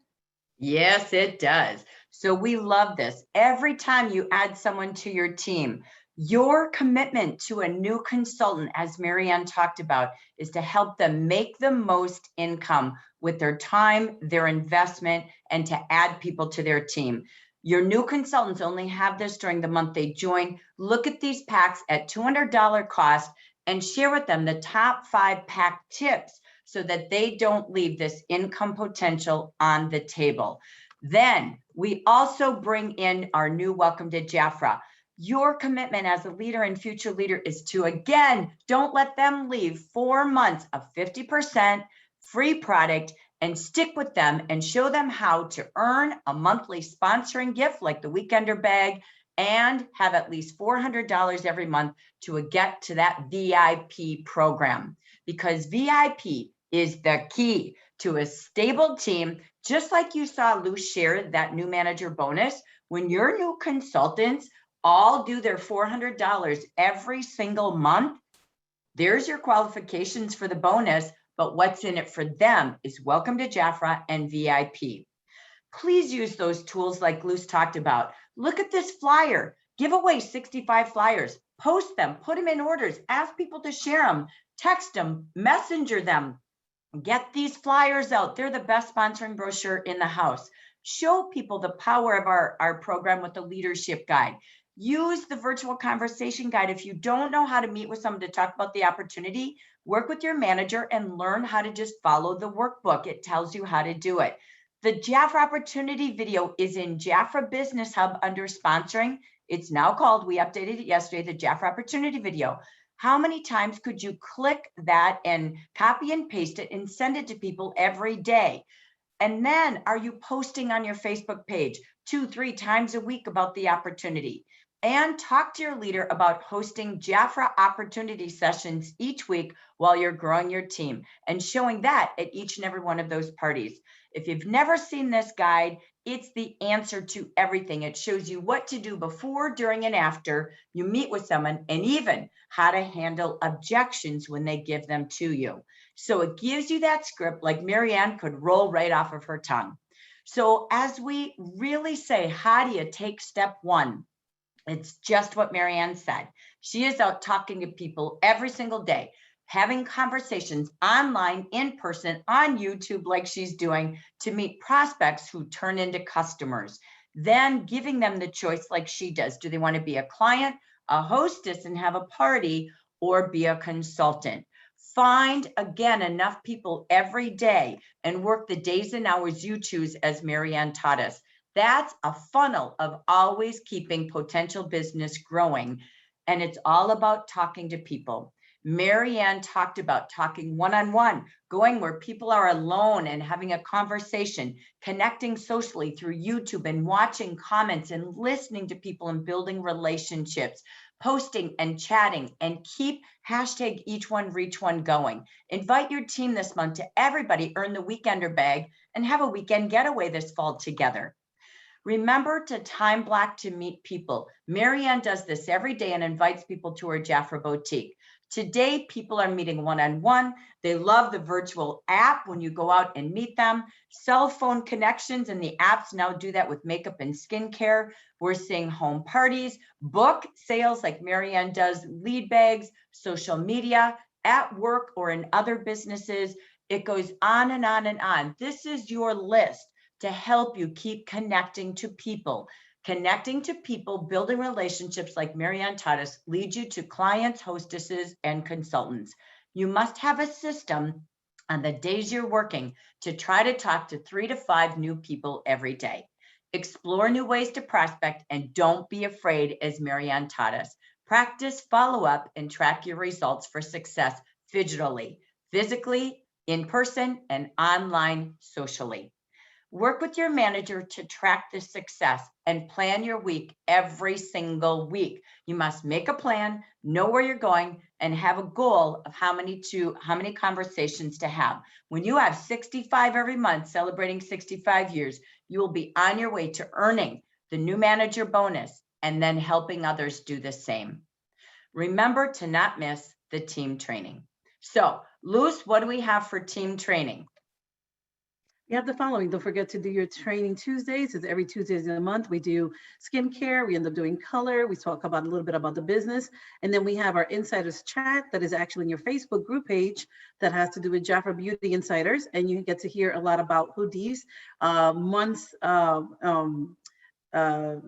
Yes, it does. So we love this. Every time you add someone to your team, your commitment to a new consultant, as Maryann talked about, is to help them make the most income with their time, their investment, and to add people to their team. Your new consultants only have this during the month they join. Look at these packs at $200 cost and share with them the top 5 pack tips so that they don't leave this income potential on the table. Then we also bring in our new Welcome to JAFRA. Your commitment as a leader and future leader is to, again, don't let them leave 4 months of 50% free product and stick with them and show them how to earn a monthly sponsoring gift like the Weekender bag and have at least $400 every month to get to that VIP program, because VIP is the key to a stable team. Just like you saw Lou share that new manager bonus, when your new consultants all do their $400 every single month, there's your qualifications for the bonus, but what's in it for them is Welcome to JAFRA and VIP. Please use those tools like Luce talked about. Look at this flyer. Give away 65 flyers. Post them, put them in orders, ask people to share them, text them, messenger them. Get these flyers out. They're the best sponsoring brochure in the house. Show people the power of our program with the leadership guide. Use the virtual conversation guide. If you don't know how to meet with someone to talk about the opportunity, work with your manager and learn how to just follow the workbook. It tells you how to do it. The JAFRA opportunity video is in JAFRA Business Hub under sponsoring. It's now called, we updated it yesterday, the JAFRA opportunity video. How many times could you click that and copy and paste it and send it to people every day? And then are you posting on your Facebook page 2-3 times a week about the opportunity? And talk to your leader about hosting JAFRA opportunity sessions each week while you're growing your team and showing that at each and every one of those parties. If you've never seen this guide, it's the answer to everything. It shows you what to do before, during, and after you meet with someone, and even how to handle objections when they give them to you. So it gives you that script like Maryann could roll right off of her tongue. So as we really say, how do you take step 1? It's just what Maryann said. She is out talking to people every single day, having conversations online, in person, on YouTube, like she's doing, to meet prospects who turn into customers. Then giving them the choice like she does. Do they want to be a client, a hostess and have a party, or be a consultant? Find, again, enough people every day and work the days and hours you choose, as Maryann taught us. That's a funnel of always keeping potential business growing. And it's all about talking to people. Maryann talked about talking one-on-one, going where people are alone and having a conversation, connecting socially through YouTube and watching comments and listening to people and building relationships, posting and chatting, and keep hashtag each one reach one going. Invite your team this month to everybody earn the Weekender bag and have a weekend getaway this fall together. Remember to time block to meet people. Maryann does this every day and invites people to her JAFRA boutique. Today, people are meeting one-on-one. They love the virtual app when you go out and meet them. Cell phone connections and the apps now do that with makeup and skincare. We're seeing home parties, book sales like Maryann does, lead bags, social media, at work or in other businesses. It goes on and on and on. This is your list to help you keep connecting to people. Connecting to people, building relationships like Maryann taught us leads you to clients, hostesses, and consultants. You must have a system on the days you're working to try to talk to 3 to 5 new people every day. Explore new ways to prospect and don't be afraid, as Maryann taught us. Practice, follow up, and track your results for success digitally, physically, in person, and online socially. Work with your manager to track the success and plan your week every single week. You must make a plan, know where you're going, and have a goal of how many conversations to have. When you have 65 every month, celebrating 65 years, you will be on your way to earning the new manager bonus and then helping others do the same. Remember to not miss the team training. So, Luz, what do we have for team training? You have the following. Don't forget to do your training Tuesdays. It's every Tuesdays in the month. We do skincare. We end up doing color. We talk about a little bit about the business. And then we have our insiders chat that is actually in your Facebook group page that has to do with JAFRA Beauty Insiders. And you get to hear a lot about hoodies, months,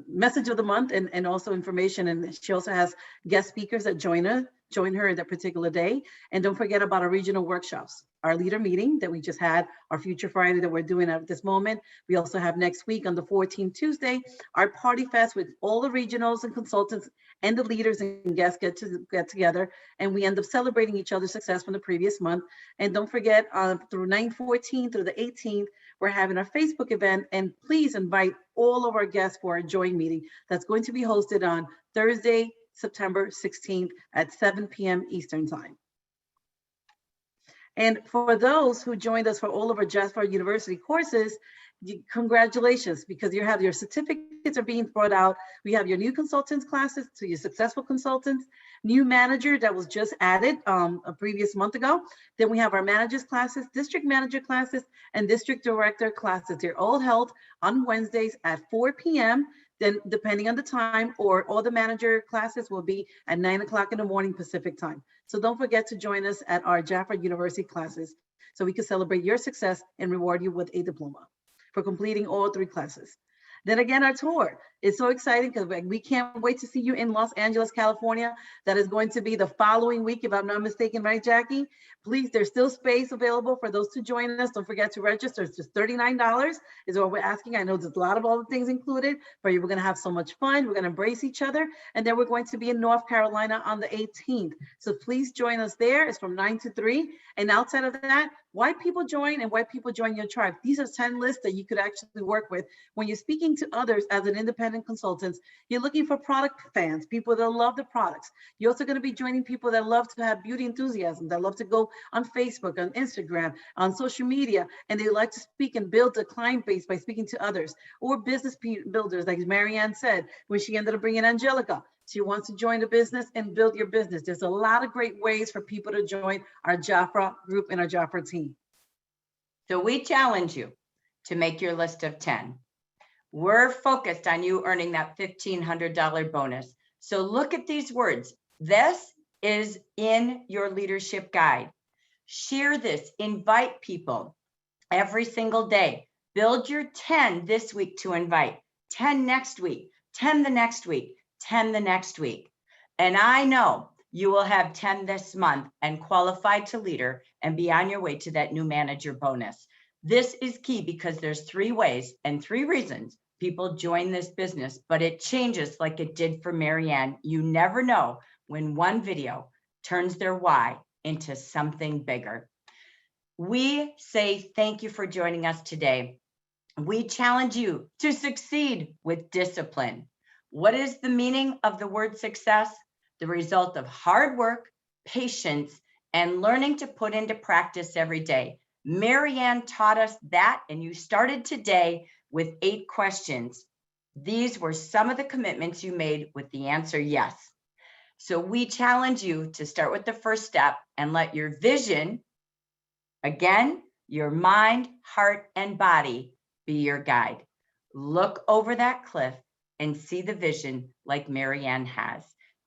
message of the month, and also information. And she also has guest speakers that join her in that particular day. And don't forget about our regional workshops, our leader meeting that we just had, our Future Friday that we're doing at this moment. We also have next week on the 14th Tuesday, our Party Fest with all the regionals and consultants and the leaders and guests get together, and we end up celebrating each other's success from the previous month. And don't forget, through 9/14 through the 18th, we're having our Facebook event, and please invite all of our guests for our joint meeting that's going to be hosted on Thursday, September 16th at 7 p.m. Eastern Time. And for those who joined us for all of our JAFRA University courses, congratulations, because you have your certificates are being brought out. We have your new consultants classes to your successful consultants, new manager that was just added a previous month ago. Then we have our managers classes, district manager classes, and district director classes. They're all held on Wednesdays at 4 p.m. Then depending on the time, or all the manager classes will be at 9 o'clock in the morning Pacific time. So don't forget to join us at our JAFRA University classes so we can celebrate your success and reward you with a diploma for completing all 3 classes. Then again, our tour is so exciting because we can't wait to see you in Los Angeles, California. That is going to be the following week, if I'm not mistaken, right, Jackie? Please, there's still space available for those to join us. Don't forget to register. It's just $39 is what we're asking. I know there's a lot of other things included, but we're going to have so much fun. We're going to embrace each other. And then we're going to be in North Carolina on the 18th. So please join us there. It's from 9 to 3. And outside of that, why people join and why people join your tribe. These are 10 lists that you could actually work with. When you're speaking to others as an independent consultant, you're looking for product fans, people that love the products. You're also going to be joining people that love to have beauty enthusiasm, that love to go on Facebook, on Instagram, on social media, and they like to speak and build a client base by speaking to others, or business builders, like Maryann said, when she ended up bringing Angelica. She wants to join the business and build your business. There's a lot of great ways for people to join our JAFRA group and our JAFRA team. So we challenge you to make your list of 10. We're focused on you earning that $1,500 bonus. So look at these words. This is in your leadership guide. Share this, invite people every single day. Build your 10 this week to invite, 10 next week, 10 the next week, 10 the next week. And I know you will have 10 this month and qualify to leader and be on your way to that new manager bonus. This is key because there's 3 ways and 3 reasons people join this business, but it changes like it did for Maryann. You never know when one video turns their why into something bigger. We say thank you for joining us today. We challenge you to succeed with discipline. What is the meaning of the word success? The result of hard work, patience, and learning to put into practice every day. Maryann taught us that, and you started today with 8 questions. These were some of the commitments you made with the answer yes. So we challenge you to start with the first step and let your vision, again, your mind, heart, and body be your guide. Look over that cliff and see the vision like Maryann has.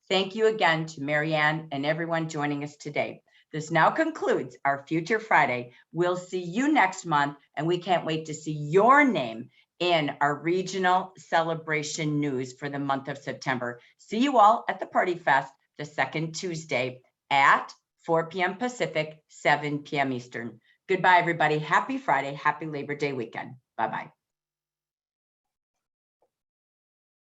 Thank you again to Maryann and everyone joining us today. This now concludes our Future Friday. We'll see you next month, and we can't wait to see your name in our regional celebration news for the month of September. See you all at the Party Fest the second Tuesday at 4 p.m. Pacific, 7 p.m. Eastern. Goodbye, everybody. Happy Friday. Happy Labor Day weekend. Bye-bye.